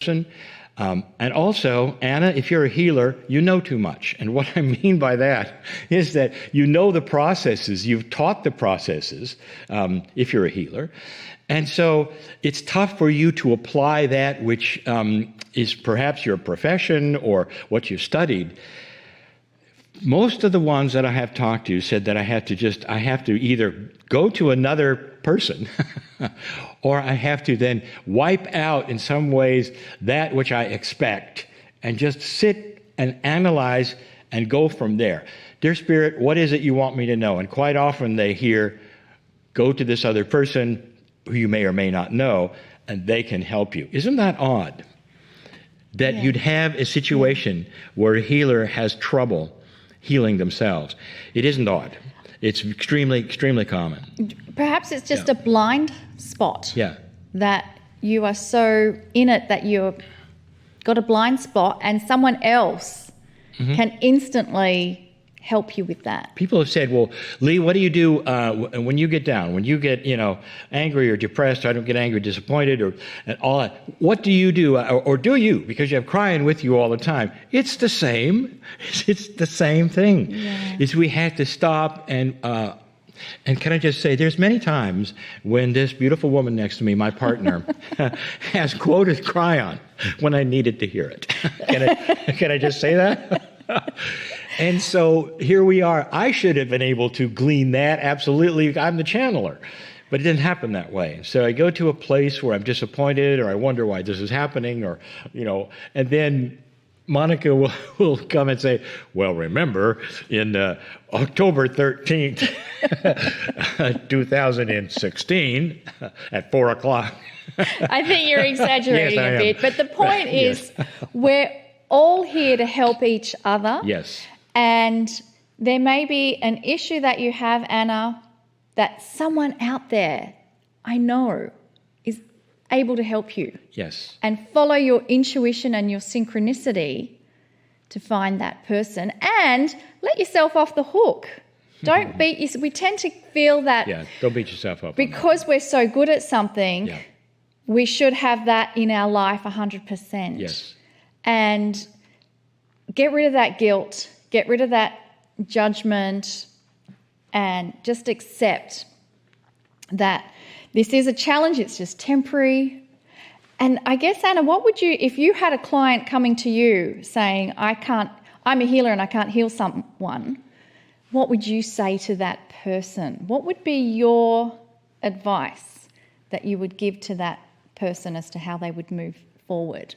person. And also, Anna, if you're a healer, you know too much. And what I mean by that is that you know the processes, you've taught the processes, if you're a healer. And so it's tough for you to apply that which is perhaps your profession or what you've studied. Most of the ones that I have talked to said that I have to either go to another person or I have to then wipe out in some ways that which I expect and just sit and analyze and go from there. Dear Spirit, what is it you want me to know? And quite often they hear, go to this other person who you may or may not know, and they can help you. Isn't that odd? That you'd have a situation where a healer has trouble healing themselves. It isn't odd. It's extremely, extremely common. Perhaps it's just a blind spot. Yeah. That you are so in it that you've got a blind spot and someone else can instantly help you with that. People have said, well, Lee, what do you do when you get down? When you get, angry or depressed, I don't get angry, disappointed, or and all that. What do you do? Or do you? Because you have Kryon with you all the time. It's the same. It's the same thing. Yeah. Is we have to stop and can I just say, there's many times when this beautiful woman next to me, my partner, has quoted Kryon when I needed to hear it. Can I just say that? And so here we are. I should have been able to glean that. Absolutely. I'm the channeler. But it didn't happen that way. So I go to a place where I'm disappointed or I wonder why this is happening or, and then Monica will come and say, well, remember in October 13th, 2016 at 4 o'clock. I think you're exaggerating Yes, a bit. But the point is we're all here to help each other. Yes. And there may be an issue that you have, Anna, that someone out there, I know, is able to help you. Yes. And follow your intuition and your synchronicity to find that person and let yourself off the hook. Don't beat yourself. We tend to feel that. Yeah, don't beat yourself up. Because we're so good at something, we should have that in our life 100%. Yes. And get rid of that guilt, get rid of that judgment, and just accept that this is a challenge, it's just temporary. And I guess, Anna, what would you, if you had a client coming to you saying, I'm a healer and I can't heal someone, what would you say to that person? What would be your advice that you would give to that person as to how they would move forward?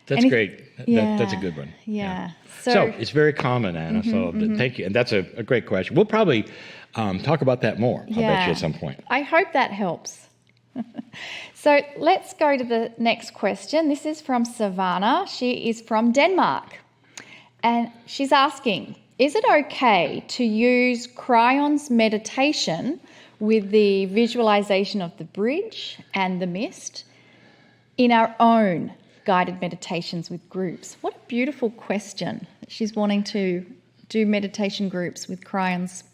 That's great. That's a good one. Yeah. So it's very common, Anna. Thank you. And that's a great question. We'll probably talk about that more, I'll bet you, at some point. I hope that helps. So let's go to the next question. This is from Savannah. She is from Denmark. And she's asking, is it okay to use Kryon's meditation with the visualization of the bridge and the mist in our own guided meditations with groups? What a beautiful question. She's wanting to do meditation groups with Kryon's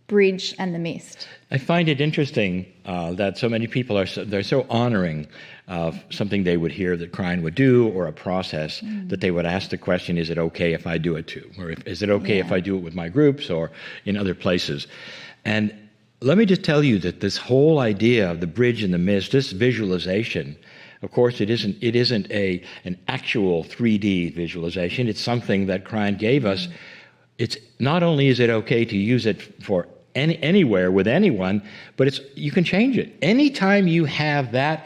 bridge and the mist. I find it interesting that so many people they're so honoring of something they would hear that Kryon would do or a process that they would ask the question, is it okay if I do it too? Or is it okay if I do it with my groups or in other places? And let me just tell you that this whole idea of the bridge and the mist, this visualization, of course, it isn't an actual 3D visualization. It's something that Kryon gave us. It's not only is it okay to use it for anywhere with anyone, but you can change it. Anytime you have that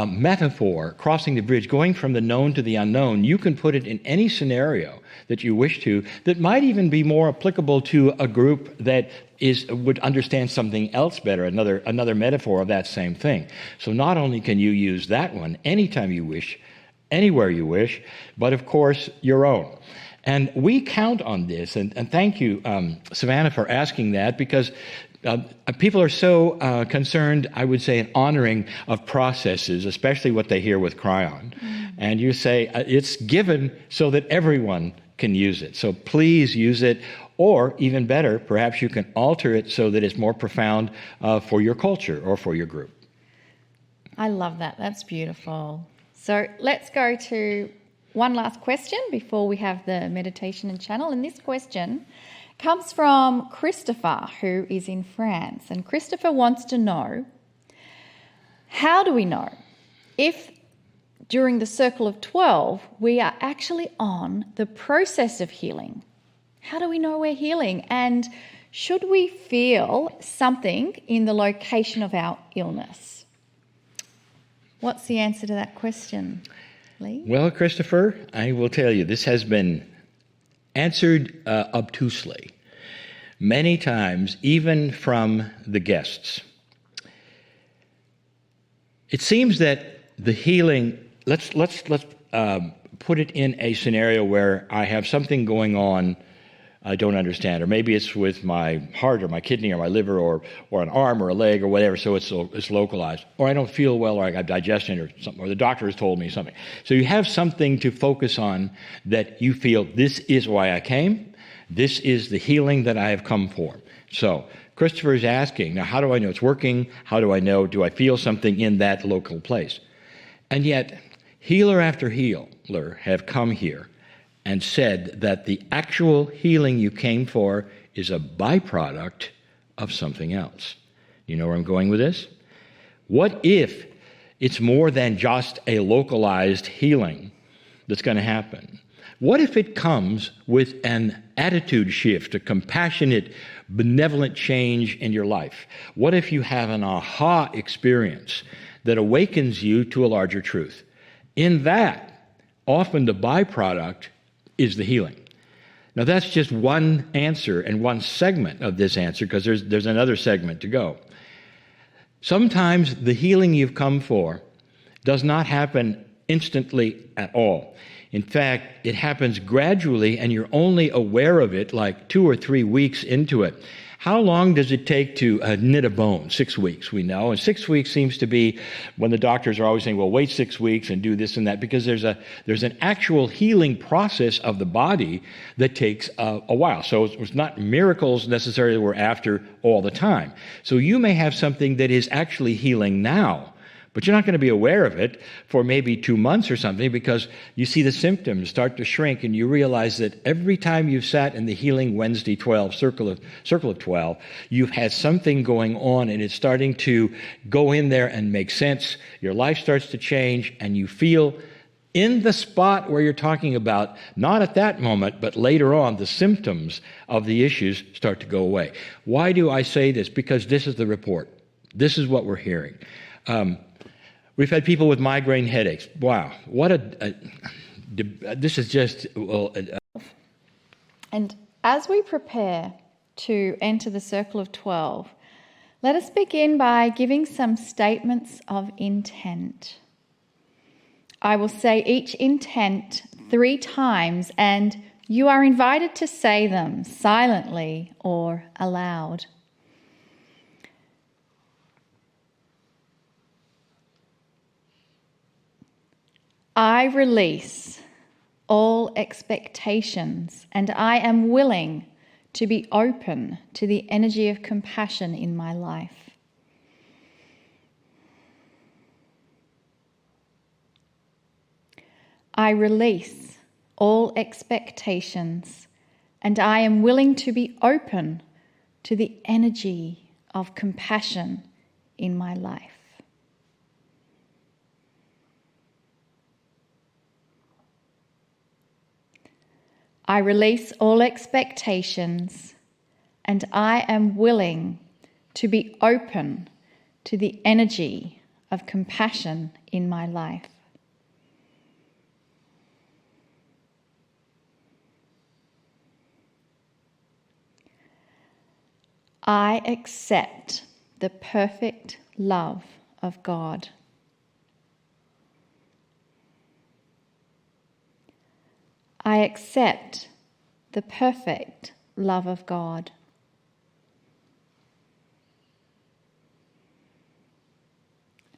metaphor, crossing the bridge, going from the known to the unknown, you can put it in any scenario that you wish to, that might even be more applicable to a group that would understand something else better, another metaphor of that same thing. So not only can you use that one anytime you wish, anywhere you wish, but of course your own. And we count on this, and thank you, Savannah, for asking that, because people are so concerned, I would say, in honoring of processes, especially what they hear with Kryon. And you say, it's given so that everyone can use it. So please use it, or even better, perhaps you can alter it so that it's more profound for your culture or for your group. I love that. That's beautiful. So let's go to one last question before we have the meditation and channel. And this question comes from Christopher, who is in France. And Christopher wants to know, how do we know if during the circle of 12 we are actually on the process of healing? How do we know we're healing? And should we feel something in the location of our illness? What's the answer to that question, Lee? Well, Christopher, I will tell you, this has been answered obtusely many times, even from the guests. It seems that the healing, let's put it in a scenario where I have something going on I don't understand, or maybe it's with my heart or my kidney or my liver or an arm or a leg or whatever, so it's localized. Or I don't feel well, or I got digestion or something, or the doctor has told me something. So you have something to focus on that you feel, this is why I came, this is the healing that I have come for. So Christopher is asking, now how do I know it's working? How do I know, do I feel something in that local place? And yet, healer after healer have come here and said that the actual healing you came for is a byproduct of something else. You know where I'm going with this? What if it's more than just a localized healing that's going to happen? What if it comes with an attitude shift, a compassionate, benevolent change in your life? What if you have an aha experience that awakens you to a larger truth? In that, often the byproduct is the healing. Now that's just one answer and one segment of this answer, because there's another segment to go. Sometimes the healing you've come for does not happen instantly at all. In fact, it happens gradually, and you're only aware of it like 2 or 3 weeks into it. How long does it take to knit a bone? 6 weeks, we know. And 6 weeks seems to be when the doctors are always saying, well, wait 6 weeks and do this and that, because there's an actual healing process of the body that takes a while. So it's not miracles necessarily we're after all the time. So you may have something that is actually healing now, but you're not going to be aware of it for maybe 2 months or something, because you see the symptoms start to shrink, and you realize that every time you've sat in the Healing Wednesday 12, circle of 12, you've had something going on, and it's starting to go in there and make sense. Your life starts to change, and you feel in the spot where you're talking about, not at that moment, but later on, the symptoms of the issues start to go away. Why do I say this? Because this is the report. This is what we're hearing. We've had people with migraine headaches. Wow, this is just... And as we prepare to enter the circle of 12, let us begin by giving some statements of intent. I will say each intent 3 times, and you are invited to say them silently or aloud. I release all expectations, and I am willing to be open to the energy of compassion in my life. I release all expectations, and I am willing to be open to the energy of compassion in my life. I release all expectations, and I am willing to be open to the energy of compassion in my life. I accept the perfect love of God. I accept the perfect love of God.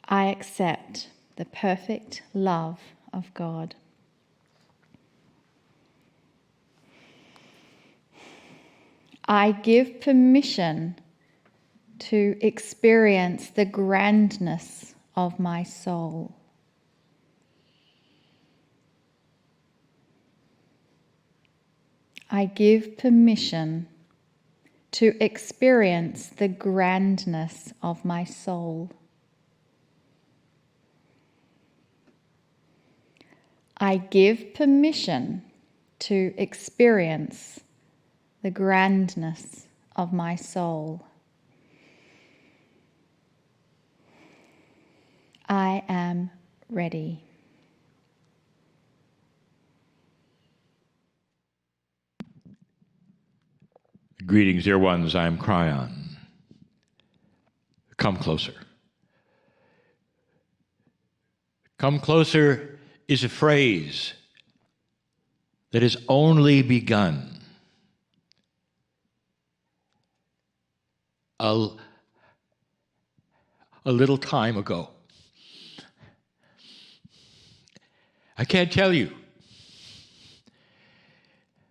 I accept the perfect love of God. I give permission to experience the grandness of my soul. I give permission to experience the grandness of my soul. I give permission to experience the grandness of my soul. I am ready. Greetings, dear ones. I am Kryon. Come closer. Come closer is a phrase that has only begun a little time ago. I can't tell you,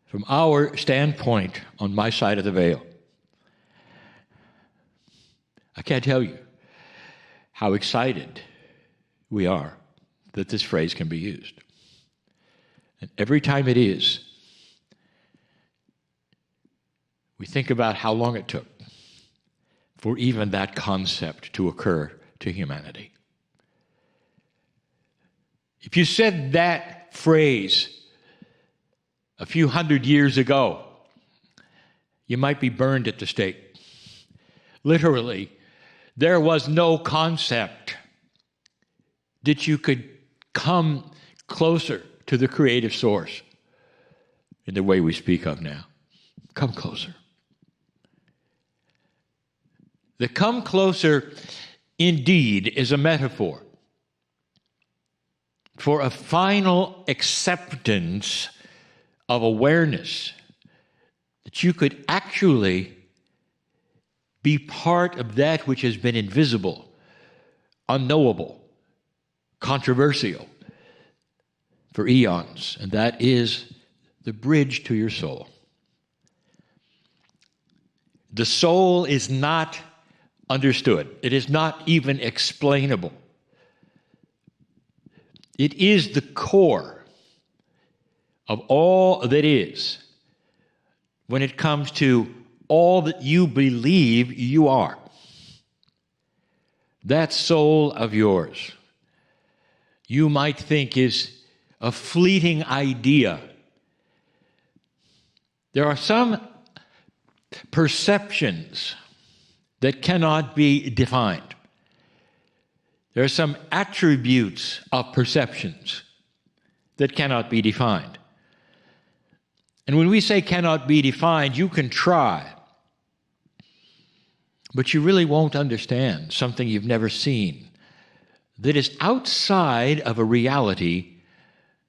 from our standpoint on my side of the veil, I can't tell you how excited we are that this phrase can be used. And every time it is, we think about how long it took for even that concept to occur to humanity. If you said that phrase a few hundred years ago, you might be burned at the stake. Literally, there was no concept that you could come closer to the creative source in the way we speak of now. Come closer. The come closer indeed is a metaphor for a final acceptance of awareness that you could actually be part of that which has been invisible, unknowable, controversial for eons, and that is the bridge to your soul. The soul is not understood. It is not even explainable. It is the core of all that is when it comes to all that you believe you are. That soul of yours, you might think is a fleeting idea. There are some perceptions that cannot be defined. There are some attributes of perceptions that cannot be defined. And when we say cannot be defined, you can try, but you really won't understand something you've never seen that is outside of a reality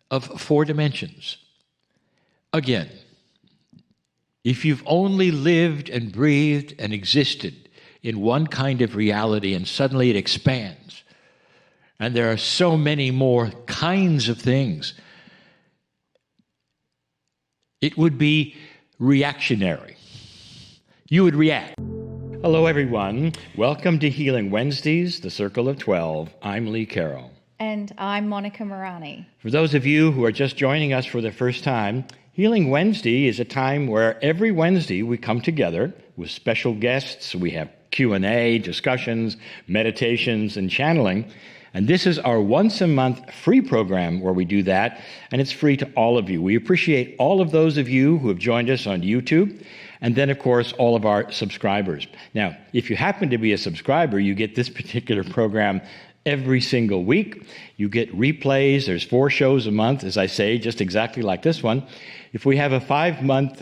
of 4 dimensions. Again, if you've only lived and breathed and existed in one kind of reality and suddenly it expands, and there are so many more kinds of things, it would be reactionary. You would react. Hello, everyone. Welcome to Healing Wednesdays, the Circle of 12. I'm Lee Carroll. And I'm Monica Morani. For those of you who are just joining us for the first time, Healing Wednesday is a time where every Wednesday we come together with special guests. We have Q&A, discussions, meditations, and channeling. And this is our once-a-month free program where we do that, and it's free to all of you. We appreciate all of those of you who have joined us on YouTube, and then, of course, all of our subscribers. Now, if you happen to be a subscriber, you get this particular program every single week. You get replays. There's 4 shows a month, as I say, just exactly like this one. If we have a 5-month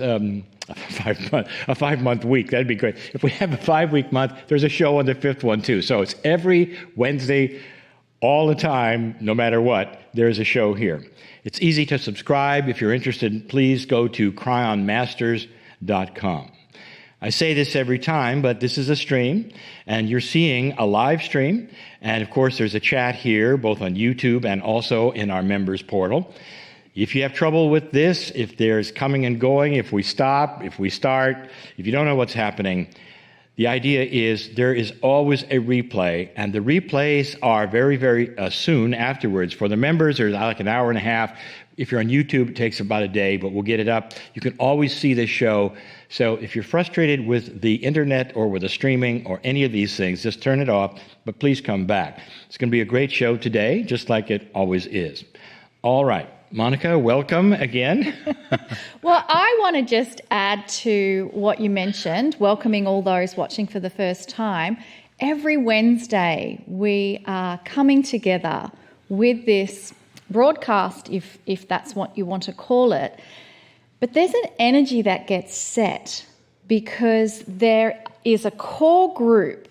week, that'd be great. If we have a 5-week month, there's a show on the 5th one too. So it's every Wednesday, all the time, no matter what, there's a show here. It's easy to subscribe. If you're interested, please go to cryonmasters.com. I say this every time, but this is a stream, and you're seeing a live stream. And of course, there's a chat here, both on YouTube and also in our members portal. If you have trouble with this, if there's coming and going, if we stop, if we start, if you don't know what's happening, The idea is there is always a replay, and the replays are very, very soon afterwards. For the members, there's like an hour and a half. If you're on YouTube, it takes about a day, but we'll get it up. You can always see this show. So if you're frustrated with the internet or with the streaming or any of these things, just turn it off, but please come back. It's going to be a great show today, just like it always is. All right. Monica, welcome again. Well, I want to just add to what you mentioned, welcoming all those watching for the first time. Every Wednesday, we are coming together with this broadcast, if that's what you want to call it. But there's an energy that gets set because there is a core group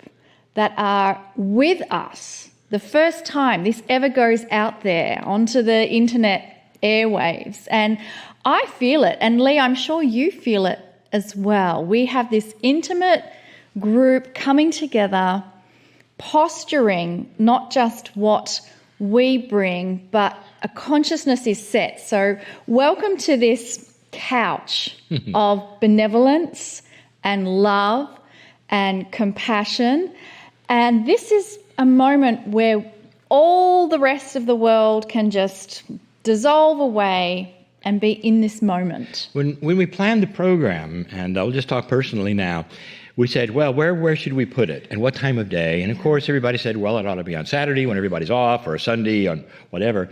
that are with us the first time this ever goes out there onto the internet airwaves. And I feel it, and Lee, I'm sure you feel it as well. We have this intimate group coming together, posturing not just what we bring, but a consciousness is set. So welcome to this couch of benevolence and love and compassion. And this is a moment where all the rest of the world can just dissolve away and be in this moment. When we planned the program, and I'll just talk personally now, we said, well, where should we put it and what time of day? And of course, everybody said, well, it ought to be on Saturday when everybody's off, or Sunday on whatever.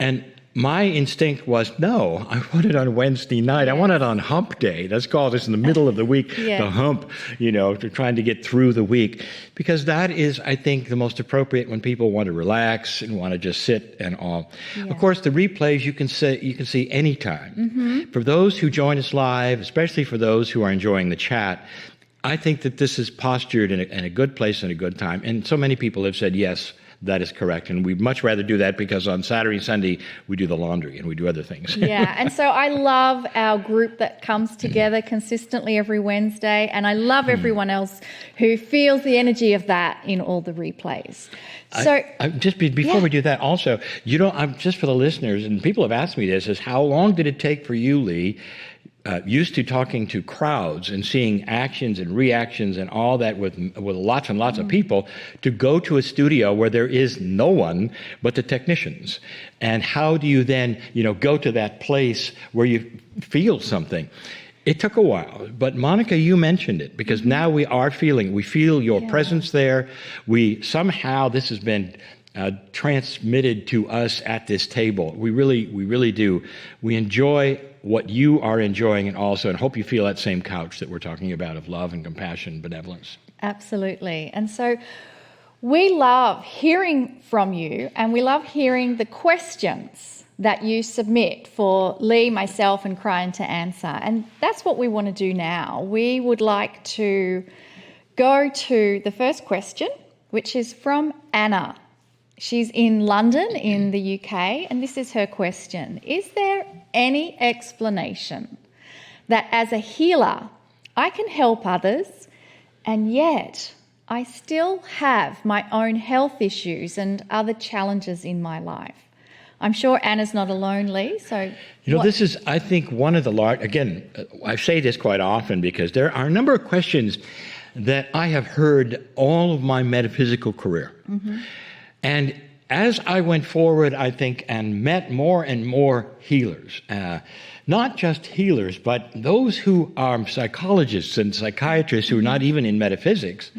And my instinct was, no, I want it on Wednesday night. I want it on hump day. That's called, it's in the middle of the week, the hump, to trying to get through the week. Because that is, I think, the most appropriate when people want to relax and want to just sit and all. Yeah. Of course, the replays you can see anytime. Mm-hmm. For those who join us live, especially for those who are enjoying the chat, I think that this is postured in a good place and a good time. And so many people have said, yes, that is correct. And we'd much rather do that because on Saturday and Sunday, we do the laundry and we do other things. Yeah. And so I love our group that comes together consistently every Wednesday. And I love everyone else who feels the energy of that in all the replays. So before we do that, also, I'm just for the listeners, and people have asked me this, is how long did it take for you, Lee, used to talking to crowds and seeing actions and reactions and all that with lots and lots of people, to go to a studio where there is no one but the technicians? And how do you then, go to that place where you feel something? It took a while, but Monica, you mentioned it, because now we feel your presence there. This has been transmitted to us at this table. We really do. We enjoy what you are enjoying, and hope you feel that same couch that we're talking about of love and compassion and benevolence. Absolutely. And so we love hearing from you, and we love hearing the questions that you submit for Lee, myself, and Kryon to answer. And that's what we want to do now. We would like to go to the first question, which is from Anna. She's in London in the UK, and this is her question. Is there any explanation that as a healer, I can help others, and yet I still have my own health issues and other challenges in my life? I'm sure Anna's not alone, Lee. So, this is, I think, one of the large, again, I say this quite often because there are a number of questions that I have heard all of my metaphysical career. Mm-hmm. And as I went forward, I think, and met more and more healers, not just healers, but those who are psychologists and psychiatrists who are not even in metaphysics,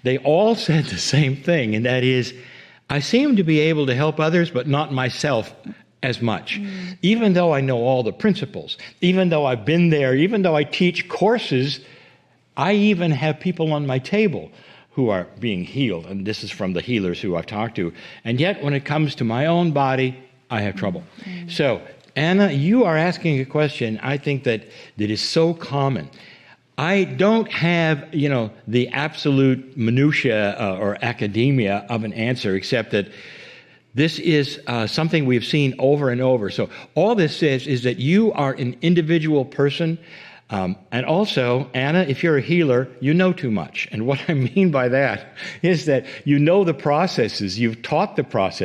they all said the same thing, and that is, I seem to be able to help others, but not myself as much. Even though I know all the principles, even though I've been there, even though I teach courses, I even have people on my table who are being healed. And this is from the healers who I've talked to. And yet, when it comes to my own body, I have trouble. So, Anna, you are asking a question, I think, that is so common. I don't have, the absolute minutiae or academia of an answer, except that this is something we've seen over and over. So all this says is that you are an individual person. And also, Anna, if you're a healer, you know too much. And what I mean by that is that you know the processes, you've taught the process.